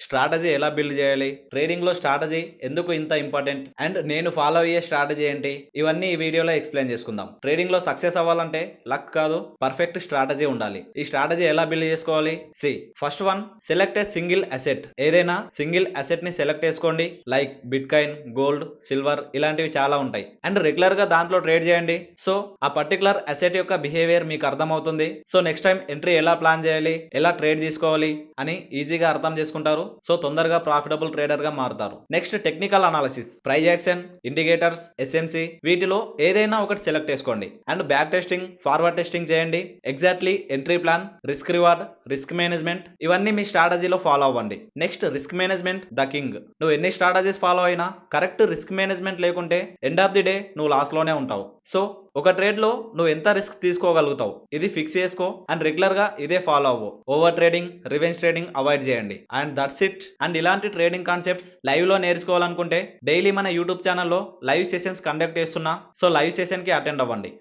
Strategy ఎలా build చేయాలి, trading లో స్ట్రాటజీ ఎందుకు ఇంత ఇంపార్టెంట్, అండ్ నేను ఫాలో అయ్యే స్ట్రాటజీ ఏంటి, ఇవన్నీ ఈ వీడియోలో ఎక్స్ప్లెయిన్ చేసుకుందాం. ట్రేడింగ్ లో సక్సెస్ అవ్వాలంటే లక్ కాదు, పర్ఫెక్ట్ స్ట్రాటజీ ఉండాలి. ఈ స్ట్రాటజీ ఎలా బిల్డ్ చేసుకోవాలి? First one, select a single asset. ఏదైనా సింగిల్ అసెట్ ని సెలెక్ట్ చేసుకోండి. Like bit coin, gold, silver, ఇలాంటివి చాలా ఉంటాయి. అండ్ రెగ్యులర్ గా దాంట్లో ట్రేడ్ చేయండి. సో ఆ పర్టికులర్ అసెట్ యొక్క బిహేవియర్ మీకు అర్థమవుతుంది. సో నెక్స్ట్ టైం ఎంట్రీ ఎలా ప్లాన్ చేయాలి, ఎలా ట్రేడ్ తీసుకోవాలి అని ఈజీగా అర్థం చేసుకుంటారు. సో తొందరగా ప్రాఫిటబుల్ ట్రేడర్ గా మారుతారు. Next technical analysis, price action, indicators, SMC, వీటిలో ఏదైనా ఒకటి సెలెక్ట్ చేసుకోండి. And back testing, forward testing చేయండి. Exactly entry plan, risk reward, risk management, ఇవన్నీ మీ స్ట్రాటజీలో ఫాలో అవ్వండి. Next risk management the king. నువ్వు ఎన్ని స్ట్రాటజీస్ ఫాలో అయినా కరెక్ట్ రిస్క్ మేనేజ్మెంట్ లేకుంటే ఎండ్ ఆఫ్ ది డే నువ్వు లాస్ లోనే ఉంటావు. సో ఒక ట్రేడ్ లో నువ్వు ఎంత రిస్క్ తీసుకోగలుగుతావు ఇది ఫిక్స్ చేసుకో అండ్ రెగ్యులర్ గా ఇదే ఫాలో అవ్వు. Over trading, revenge trading avoid చేయండి. And that's it. అండ్ ఇలాంటి ట్రేడింగ్ కాన్సెప్ట్స్ లైవ్ లో నేర్చుకోవాలనుకుంటే డైలీ మన యూట్యూబ్ ఛానల్లో లైవ్ సెషన్స్ కండక్ట్ చేస్తున్నా. సో లైవ్ సెషన్ కి అటెండ్ అవ్వండి.